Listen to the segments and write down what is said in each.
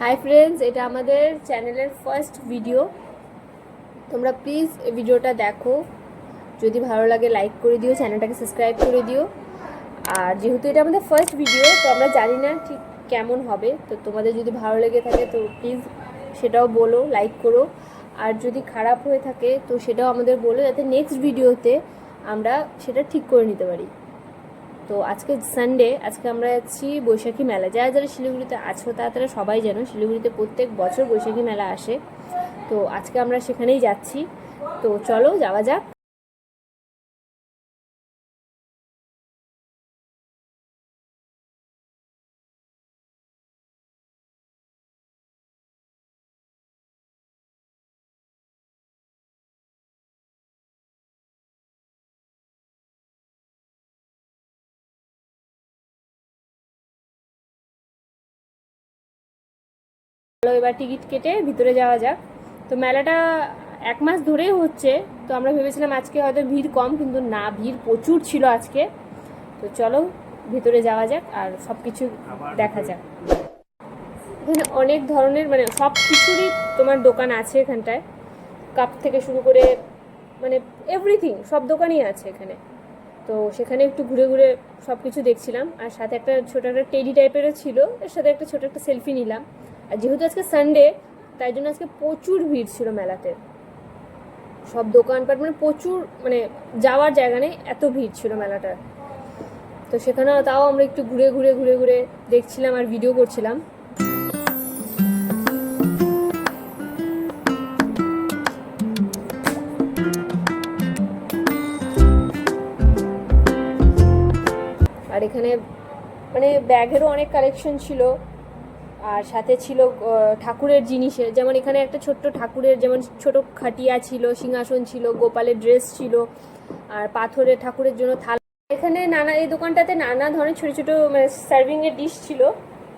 Hi friends, এটা আমাদের চ্যানেলের ফার্স্ট ভিডিও। তোমরা প্লিজ এই ভিডিওটা দেখো, যদি ভালো লাগে লাইক করে দিও, চ্যানেলটাকে সাবস্ক্রাইব করে দিও। আর যেহেতু এটা আমাদের ফার্স্ট ভিডিও, তো আমরা জানি না ঠিক কেমন হবে, তো তোমাদের যদি ভালো লেগে থাকে তো প্লিজ সেটাও বলো, লাইক করো। আর যদি খারাপ হয়ে থাকে তো সেটাও আমাদের বলো, যাতে নেক্সট ভিডিওতে আমরা সেটা ঠিক করে নিতে পারি। তো আজকে সানডে, আজকে আমরা যাচ্ছি বৈশাখী মেলা। যারা যারা শিলিগুড়িতে আছো তারা সবাই জানো শিলিগুড়িতে প্রত্যেক বছর বৈশাখী মেলা আসে। তো আজকে আমরা সেখানেই যাচ্ছি। তো চলো যাওয়া যাক। চলো এবার টিকিট কেটে ভিতরে যাওয়া যাক। তো মেলাটা 1 মাস ধরেই হচ্ছে। তো আমরা ভেবেছিলাম আজকে হয়তো ভিড় কম, কিন্তু না, ভিড় প্রচুর ছিল আজকে। তো চলো ভিতরে যাওয়া যাক আর সব কিছু দেখা যাক। এখানে অনেক ধরনের সব কিছুরই তোমার দোকান আছে এখানটায়। কাপ থেকে শুরু করে এভরিথিং, সব দোকানই আছে এখানে। তো সেখানে একটু ঘুরে ঘুরে সব কিছু দেখছিলাম। আর সাথে একটা ছোটো একটা টেডি টাইপেরও ছিল, এর সাথে একটা ছোটো একটা সেলফি নিলাম। আর যেহেতু আজকে সানডে, তাই জন্য আজকে প্রচুর ভিড় ছিল মেলাতে। সব দোকানপাট প্রচুর, যাওয়ার জায়গা নেই, এত ভিড় ছিল মেলাটা। তো সেখানে তাও আমরা একটু ঘুরে ঘুরে ঘুরে ঘুরে দেখছিলাম আর ভিডিও করছিলাম। আর এখানে ব্যাগেরও অনেক কালেকশন ছিল। আর সাথে ছিল ঠাকুরের জিনিসের, যেমন এখানে একটা ছোট্ট ঠাকুরের যেমন ছোট খাটিয়া ছিল, সিংহাসন ছিল, গোপালের ড্রেস ছিল, আর পাথরের ঠাকুরের জন্য থালা। এখানে এই দোকানটাতে নানা ধরনের ছোটো ছোটো সার্ভিংয়ের ডিশ ছিল,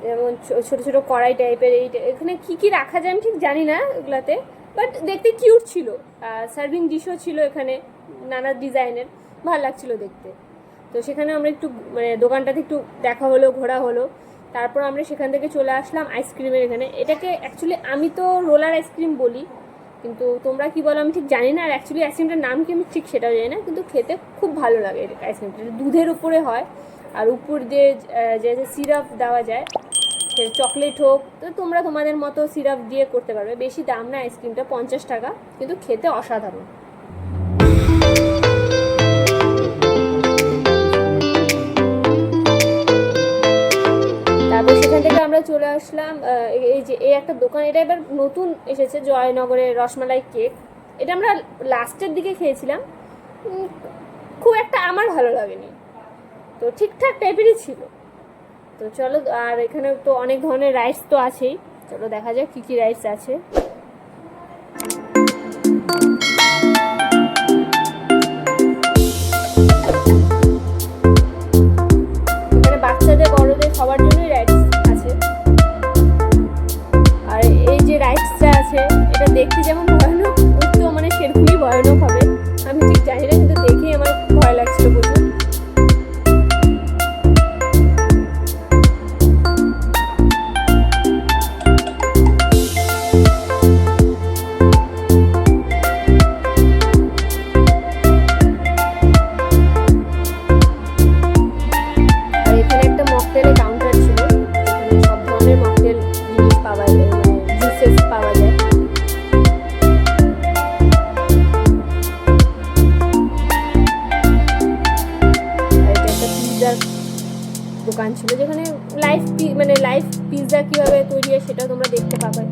যেমন ছোটো ছোটো কড়াই টাইপের। এখানে কী কী রাখা যায় আমি ঠিক জানি না এগুলাতে, বাট দেখতে কিউট ছিল। সার্ভিং ডিশও ছিল এখানে নানা ডিজাইনের, ভালো লাগছিল দেখতে। তো সেখানে আমরা একটু দোকানটাতে একটু দেখা হলো, ঘোরা হলো। তারপর আমরা সেখান থেকে চলে আসলাম আইসক্রিমের এখানে। এটাকে অ্যাকচুয়ালি আমি তো রোলার আইসক্রিম বলি, কিন্তু তোমরা কি বলো আমি ঠিক জানি না। আর অ্যাকচুয়ালি আইসক্রিমটার নাম কি আমি ঠিক সেটাও জানি না, কিন্তু খেতে খুব ভালো লাগে এটা। আইসক্রিমটা দুধের উপরে হয়, আর উপর দিয়ে যে সিরাপ দেওয়া যায়, সে চকলেট হোক, তো তোমরা তোমাদের মতো সিরাপ দিয়ে করতে পারবে। বেশি দাম না আইসক্রিমটা, 50 টাকা, কিন্তু খেতে অসাধারণ। তারপর সেখান থেকে আমরা চলে আসলাম এই একটা দোকান, এটা এবার নতুন এসেছে, জয়নগরের রসমালাই কেক। এটা আমরা লাস্টের দিকে খেয়েছিলাম, খুব একটা আমার ভালো লাগেনি, তো ঠিকঠাক টাইপেরই ছিল। তো চলো, আর এখানে তো অনেক ধরনের রাইস তো আছেই, চলো দেখা যাক কী কী রাইস আছে। এখানে বাচ্চাদের বড়দের সবার জন্যই রাইস আছে। আর এই যে রাইসটা আছে, এটা দেখতে যেমন ভয়ানক, উঠতেও সেরকমই ভয়ানক হবে। আমি ঠিক জানি না, কিন্তু দেখেই আমার ভয় লাগছিল প্রচুর। আর এখানে একটা মকটেলের কাউন্টার ছিল, এখানে সব ধরনের মকটেল জিনিস পাওয়া যায়, জুসেস পাওয়া যায়। দোকান ছিল যেখানে লাইভ পিৎজা কিভাবে তৈরি হয় সেটা তোমরা দেখতে পাবে।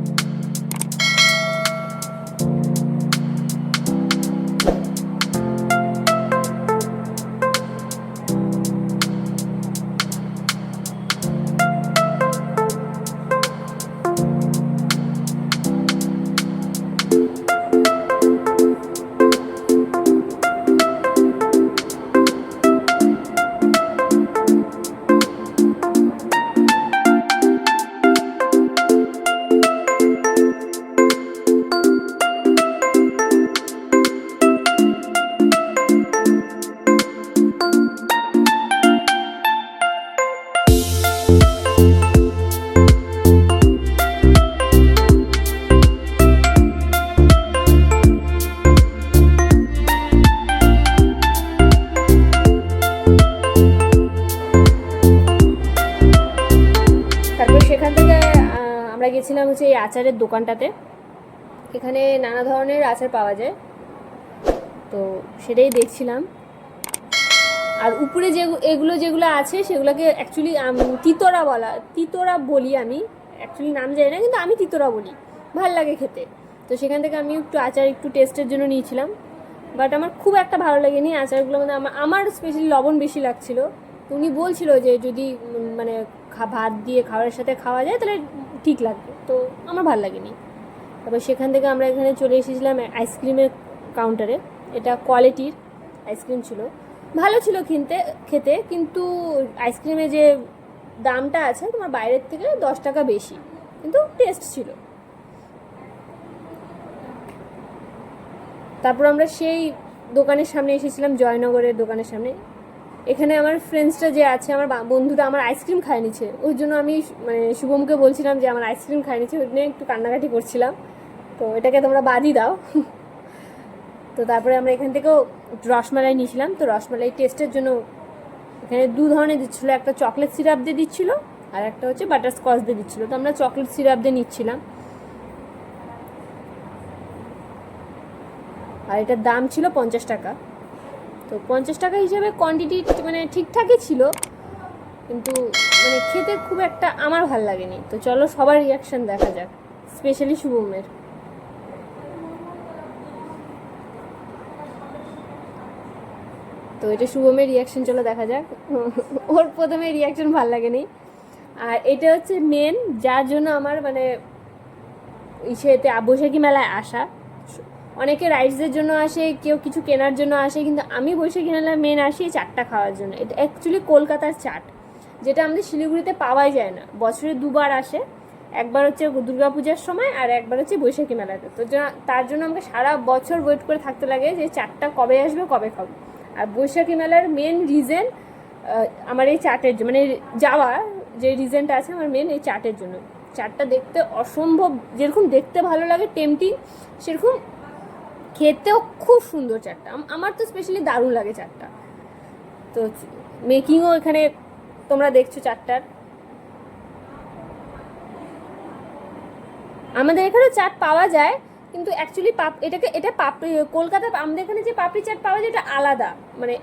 আমরা গেছিলাম হচ্ছে এই আচারের দোকানটাতে। এখানে নানা ধরনের আচার পাওয়া যায়, তো সেটাই দেখছিলাম। আর উপরে যেগুলো আছে সেগুলোকে অ্যাকচুয়ালি তিতোরা বলি আমি, অ্যাকচুয়ালি নাম জানি না, কিন্তু আমি তিতোরা বলি। ভাল লাগে খেতে। তো সেখান থেকে আমি একটু আচার একটু টেস্টের জন্য নিয়েছিলাম, বাট আমার খুব একটা ভালো লাগেনি আচারগুলো। মানে আমার স্পেশালি লবণ বেশি লাগছিল। তো উনি বলছিল যে যদি মানে ভাত দিয়ে খাবারের সাথে খাওয়া যায় তাহলে ঠিক লাগবে, তো আমার ভালো লাগেনি। তারপর সেখান থেকে আমরা এখানে চলে এসেছিলাম আইসক্রিমের কাউন্টারে। এটা কোয়ালিটির আইসক্রিম ছিল, ভালো ছিল খেতে, কিন্তু আইসক্রিমের যে দামটা আছে তোমার বাইরের থেকে 10 টাকা বেশি, কিন্তু টেস্ট ছিল। তারপর আমরা সেই দোকানের সামনে এসেছিলাম, জয়নগরের দোকানের সামনে। এখানে আমার ফ্রেন্ডসটা যে আছে, আমার বন্ধুটা আমার আইসক্রিম খায় নিচ্ছে, ওই জন্য আমি মানে শুভমকে বলছিলাম যে আমার আইসক্রিম খায় নিচ্ছে, ওই জন্য একটু কান্নাকাটি করছিলাম। তো এটাকে তোমরা বাদই দাও। তো তারপরে আমরা এখান থেকেও রসমালাই নিয়েছিলাম। তো রসমালাই টেস্টের জন্য এখানে 2 ধরনের দিচ্ছিলো, একটা চকলেট সিরাপ দিয়ে দিচ্ছিলো আর একটা হচ্ছে বাটারস্কচ দিয়ে দিচ্ছিলো। তো আমরা চকলেট সিরাপ দিয়ে নিচ্ছিলাম, আর এটার দাম ছিল 50 টাকা। তো 50 টাকা হিসেবে কোয়ান্টিটি মানে ঠিকঠাকই ছিল, কিন্তু মানে খেতে খুব একটা আমার ভাল লাগেনি। তো চলো সবার রিয়াকশান দেখা যাক, স্পেশালি শুভমের। তো এটা শুভমের রিয়াকশান, চলো দেখা যাক। ওর প্রথমে রিয়াকশান ভাল লাগেনি। আর এটা হচ্ছে মেন যার জন্য আমার মানে ইসেতে বৈশাখী মেলায় আসা। অনেকে রাইডসের জন্য আসে, কেউ কিছু কেনার জন্য আসে, কিন্তু আমি বৈশাখী মেলায় মেন আসি চাটটা খাওয়ার জন্য। এটা অ্যাকচুয়ালি কলকাতার চাট, যেটা আমাদের শিলিগুড়িতে পাওয়াই যায় না। বছরে 2 বার আসে, একবার হচ্ছে দুর্গাপূজার সময় আর একবার হচ্ছে বৈশাখী মেলাতে। তো তার জন্য আমাকে সারা বছর ওয়েট করে থাকতে লাগে যে চাটটা কবে আসবে, কবে খাবো। আর বৈশাখী মেলার মেন রিজন আমার এই চাটের মানে যাওয়ার যে রিজনটা আছে আমার মেন এই চাটের জন্য। চাটটা দেখতে অসম্ভব, যেরকম দেখতে ভালো লাগে টেম্পটিং, সেরকম খেতেও খুব সুন্দর চাটটা। আমার তো স্পেশালি দারুণ লাগে চাটটা। তো মেকিংও এখানে তোমরা দেখছো চাটটার। আমাদের এখানেও চাট পাওয়া যায়, কিন্তু অ্যাকচুয়ালি এটা পাপড়ি, কলকাতা আমাদের এখানে যে পাপড়ি চাট পাওয়া যায় এটা আলাদা, মানে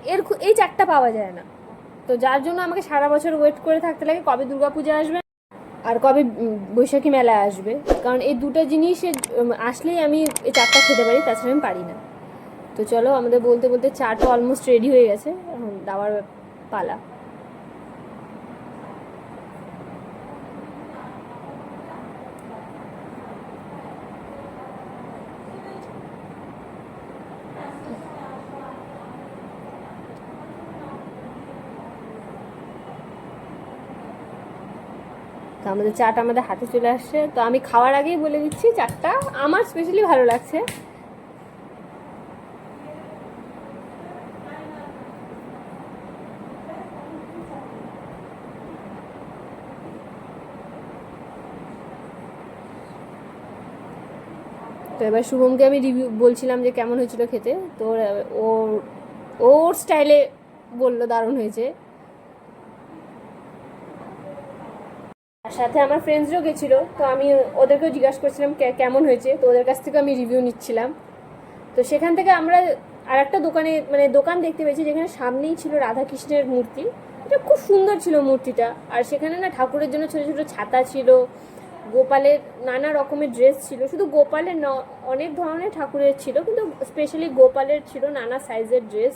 এই চাটটা পাওয়া যায় না। তো যার জন্য আমাকে সারা বছর ওয়েট করে থাকতে লাগে কবে দুর্গাপূজা আসবে আর কবে বৈশাখী মেলা আসবে, কারণ এই দুটো জিনিস আসলেই আমি এই চাটটা খেতে পারি, তাছাড়া আমি পারি না। তো চলো, আমাদের বলতে বলতে চাটও অলমোস্ট রেডি হয়ে গেছে, এখন দেওয়ার পালা। তো আমাদের চাট আমাদের হাতে চলে আসছে। তো আমি খাওয়ার আগেই বলে দিচ্ছি চাটটা আমার স্পেশালি ভালো লাগছে। তো এবার শুভমকে আমি রিভিউ বলছিলাম যে কেমন হয়েছিল খেতে, তো ওর স্টাইলে বললো দারুণ হয়েছে। আর সাথে আমার ফ্রেন্ডসরাও গেছিলো, তো আমি ওদেরকেও জিজ্ঞাসা করছিলাম কেমন হয়েছে, তো ওদের কাছ থেকে আমি রিভিউ নিচ্ছিলাম। তো সেখান থেকে আমরা আর একটা দোকানে মানে দোকান দেখতে পেয়েছি, যেখানে সামনেই ছিল রাধাকৃষ্ণের মূর্তি। এটা খুব সুন্দর ছিল মূর্তিটা। আর সেখানে না ঠাকুরের জন্য ছোটো ছোটো ছাতা ছিল, গোপালের নানা রকমের ড্রেস ছিল। শুধু গোপালের অনেক ধরনের ঠাকুরের ছিল, কিন্তু স্পেশালি গোপালের ছিল নানা সাইজের ড্রেস।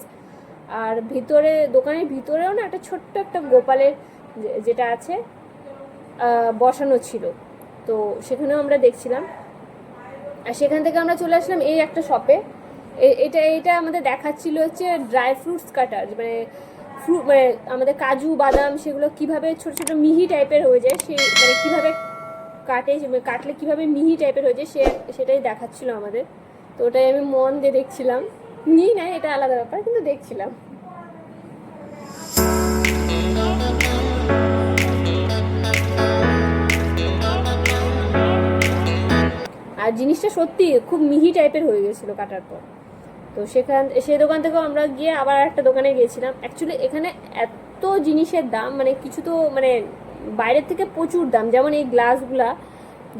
আর ভিতরে দোকানের ভিতরেও না একটা ছোট্ট একটা গোপালের যেটা আছে বসানো ছিল, তো সেখানেও আমরা দেখছিলাম। আর সেখান থেকে আমরা চলে আসলাম এই একটা শপে। এটা আমাদের দেখাচ্ছিল হচ্ছে ড্রাই ফ্রুটস কাটার, মানে আমাদের কাজু বাদাম সেগুলো কীভাবে ছোটো ছোটো মিহি টাইপের হয়ে যায়, মানে কীভাবে কাটলে কীভাবে মিহি টাইপের হয়ে যায় সেটাই দেখাচ্ছিল আমাদের। তো ওটাই আমি মন দিয়ে দেখছিলাম, নিই না এটা আলাদা ব্যাপার, কিন্তু দেখছিলাম। আর জিনিসটা সত্যি খুব মিহি টাইপের হয়ে গেছিলো কাটার পর। তো সেই দোকান থেকেও আমরা গিয়ে আবার একটা দোকানে গিয়েছিলাম। অ্যাকচুয়ালি এখানে এত জিনিসের দাম, মানে কিছু তো মানে বাইরের থেকে প্রচুর দাম। যেমন এই গ্লাসগুলা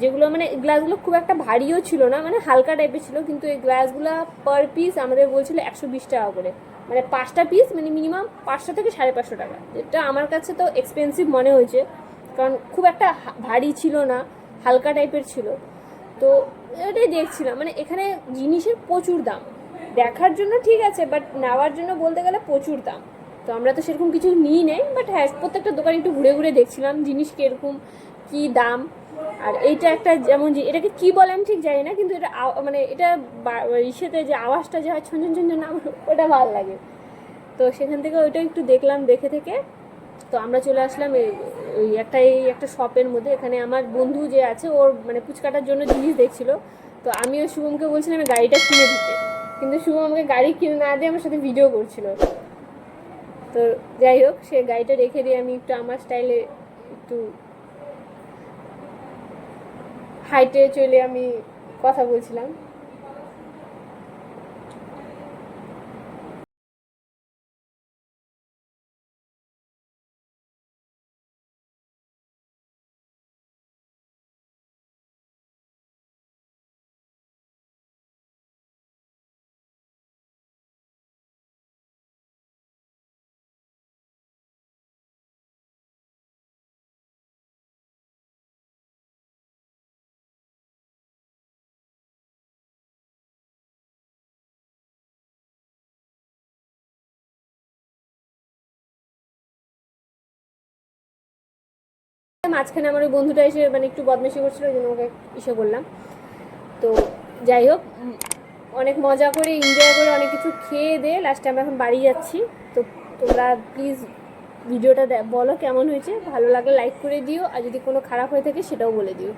যেগুলো মানে গ্লাসগুলো খুব একটা ভারীও ছিল না, মানে হালকা টাইপের ছিল, কিন্তু এই গ্লাসগুলো পার পিস আমাদের বলছিল 120 টাকা করে, মানে 5টা পিস মানে মিনিমাম 500 থেকে 550 টাকা, যেটা আমার কাছে তো এক্সপেন্সিভ মনে হয়েছে, কারণ খুব একটা ভারী ছিল না, হালকা টাইপের ছিল। তো এটাই দেখছিলাম, মানে এখানে জিনিসের প্রচুর দাম, দেখার জন্য ঠিক আছে, বাট নেওয়ার জন্য বলতে গেলে প্রচুর দাম। তো আমরা তো সেরকম কিছু নিই নেই, বাট হ্যাঁ প্রত্যেকটা দোকান একটু ঘুরে ঘুরে দেখছিলাম জিনিস কীরকম কী দাম। আর এইটা একটা যেমন যে এটাকে কী বলে আমি ঠিক জানি না, কিন্তু এটা মানে এটা ইসেতে যে আওয়াজটা যে হয় ছঞ্জন ছঞ্জন নাম, ওটা ভালো লাগে। তো সেখান থেকে ওইটা একটু দেখলাম, দেখে থেকে তো আমরা চলে আসলাম এই একটা শপের মধ্যে। এখানে আমার বন্ধু যে আছে ওর মানে পুচকাটার জন্য জিনিস দেখছিল, তো আমিও শুভমকে বলছিলাম আমি গাড়িটা কিনে দিতে, কিন্তু শুভম আমাকে গাড়ি কিনে না দিয়ে আমার সাথে ভিডিও করছিল। তো যাই হোক, সে গাড়িটা রেখে দিয়ে আমি একটু আমার স্টাইলে একটু হাইটে চলে আমি কথা বলছিলাম। মাঝখানে আমার ওই বন্ধুটা এসে মানে একটু বদমাইশি করছিল, ওই জন্য ওকে ইসে করলাম। তো যাই হোক, অনেক মজা করে এনজয় করে অনেক কিছু খেয়ে দিয়ে লাস্টে আমরা এখন বাড়ি যাচ্ছি। তো তোমরা প্লিজ ভিডিওটা বলো কেমন হয়েছে, ভালো লাগলে লাইক করে দিও, আর যদি কোনো খারাপ হয়ে থাকে সেটাও বলে দিও।